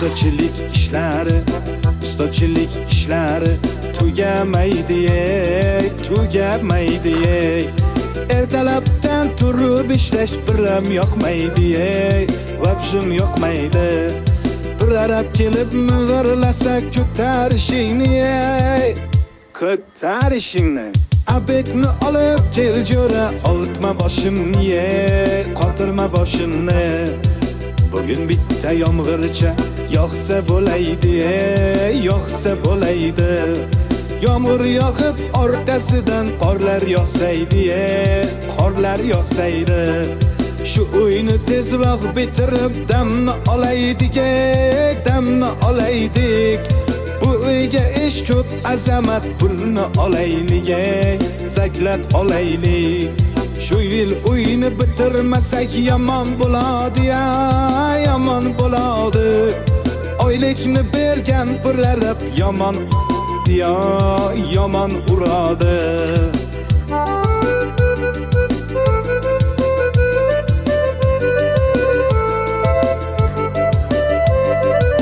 ustachilik ishlari tugamaydi, tugamaydi. Ertalabdan turib ishlash biram yoqmaydi, vobshim yoqmaydi. Bir arab kelib mug'irlasak ko'tarishingni, abetni olib kel jo'ra, oltma boshimni, qotirma boshimni. Bugün bitta yomg'ircha yoqsa bo'laydi, yoqsa bo'laydi. Yomg'ir yoqib orqasidan qorlar yoqsaydi, qorlar yoqsaydi. Shu uyni tezroq bitirib damni olaydik, damni olaydik. Bu uyga ish ko'p, azamat pulni olaylik, zaklat olaylik. Shu yil uyni bitirmasak yomon bo'ladi, yomon bo'ladi. Oylikni bergan pullar yomon, yomon uradi.